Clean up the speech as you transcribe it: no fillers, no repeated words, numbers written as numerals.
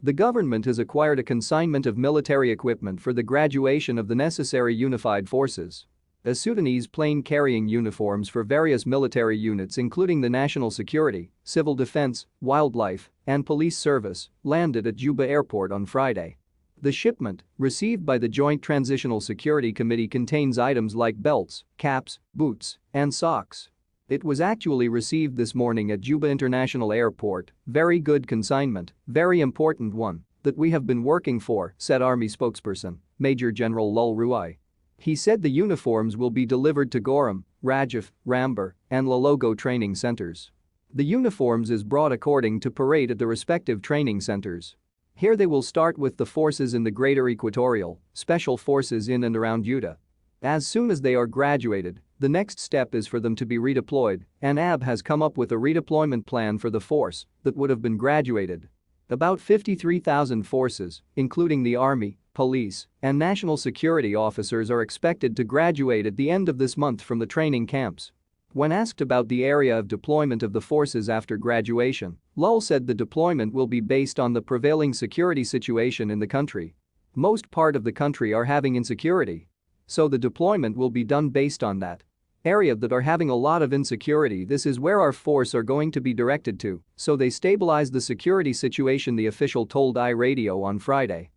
The government has acquired a consignment of military equipment for the graduation of the necessary unified forces. A Sudanese plane carrying uniforms for various military units including the National Security, Civil Defense, Wildlife, and Police Service landed at Juba Airport on Friday. The shipment, received by the Joint Transitional Security Committee, contains items like belts, caps, boots, and socks. It was actually received this morning at Juba International Airport. Very good consignment, very important one, that we have been working for, said Army spokesperson, Major General Lul Ruai. He said the uniforms will be delivered to Goram, Rajaf, Rambar, and Lalogo training centers. The uniforms is brought according to parade at the respective training centers. Here they will start with the forces in the Greater Equatorial, Special Forces in and around Utah. As soon as they are graduated, the next step is for them to be redeployed, and AB has come up with a redeployment plan for the force that would have been graduated. About 53,000 forces, including the Army, police, and national security officers are expected to graduate at the end of this month from the training camps. When asked about the area of deployment of the forces after graduation, Lul said the deployment will be based on the prevailing security situation in the country. Most part of the country are having insecurity. So the deployment will be done based on that area that are having a lot of insecurity. This is where our force are going to be directed to, so they stabilize the security situation, the official told iRadio on Friday.